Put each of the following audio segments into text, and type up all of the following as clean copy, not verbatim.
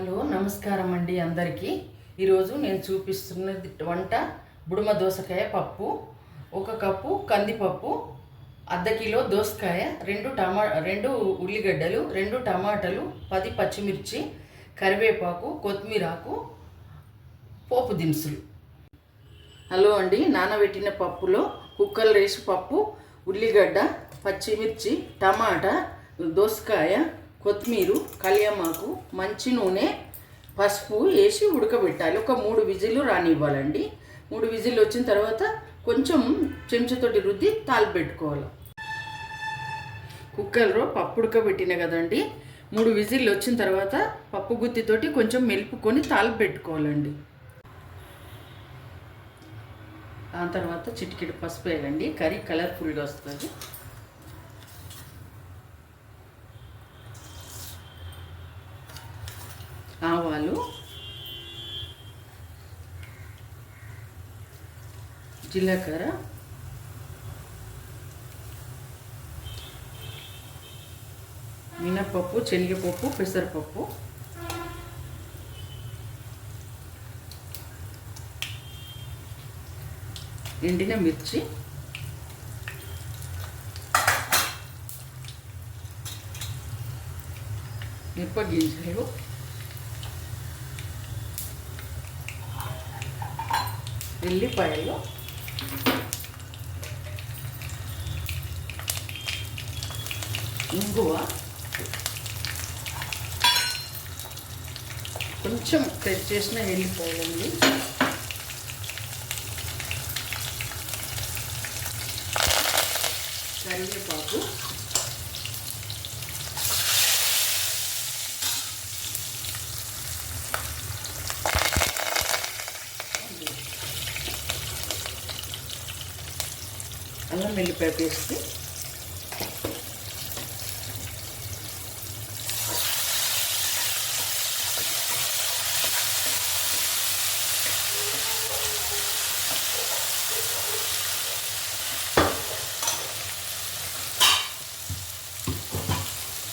Hello నమస్కారం అండి అందరికీ. ఈరోజు నేను చూపిస్తున్నది వంట బుడమ దోసకాయ పప్పు. 1 కప్పు కందిపప్పు, అర్ధ కిలో దోసకాయ, 2 ఉల్లిగడ్డలు, 2 టమాటాలు, 10 పచ్చిమిర్చి, కరివేపాకు, కొత్తిమీరాకు, పోపు దినుసులు. హలో అండి, నానబెట్టిన పప్పులో కుక్కర్ రేసి పప్పు, ఉల్లిగడ్డ, పచ్చిమిర్చి, టమాటా, దోసకాయ, కొత్తిమీర, కళ్యామాకు, మంచి నూనె, పసుపు వేసి ఉడకబెట్టాలి. ఒక 3 విజిల్లు రానివ్వాలండి. 3 విజిల్లు వచ్చిన తర్వాత కొంచెం చెంచాతోటి రుద్ది తాలింపు పెట్టుకోవాలి. కుక్కర్లో పప్పు ఉడకబెట్టిన కదండి, 3 విజిల్లు వచ్చిన తర్వాత పప్పు గుత్తితోటి కొంచెం మెలుపుకొని తాలింపు పెట్టుకోవాలండి. దాని తర్వాత చిటికెడు పసుపు వేయాలండి, కర్రీ కలర్ఫుల్గా వస్తుంది. ఆవాలు, జీలకర్ర, మినపప్పు, శనగపప్పు, పెసరపప్పు, ఎండిన మిర్చి, మిరప గింజలు, ఎల్లిపాయలు, ఇంగువ, కొంచెం కట్ చేసిన ఎల్లిపాయలండి, కరివేపాకు, అల్లం వెల్లిపాయ పేస్ట్,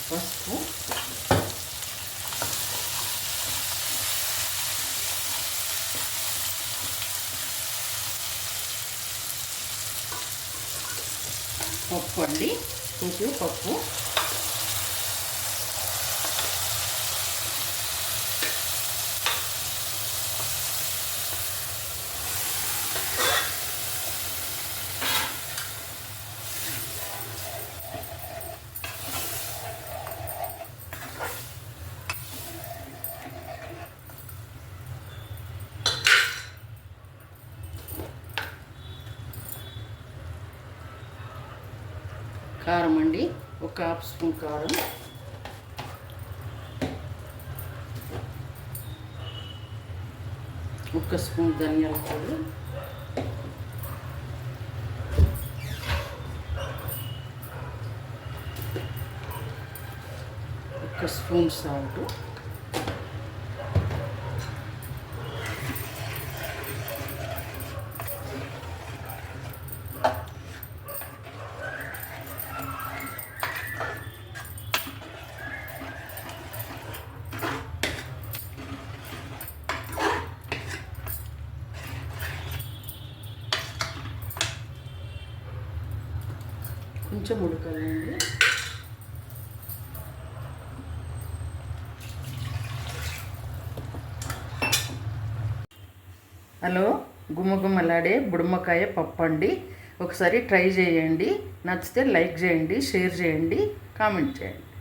పసుపు, పప్పు అండి, కొంచెం పప్పు, కారం అండి, 1/2 స్పూన్ కారం, ఒక స్పూన్ ధనియాల పొడి, 1 స్పూన్ సాల్ట్, కొంచెం ఉడకాలండి. హలో, గుమ్మగుమ్మలాడే బుడమకాయ పప్పు అండి. ఒకసారి ట్రై చేయండి. నచ్చితే లైక్ చేయండి, షేర్ చేయండి, కామెంట్ చేయండి.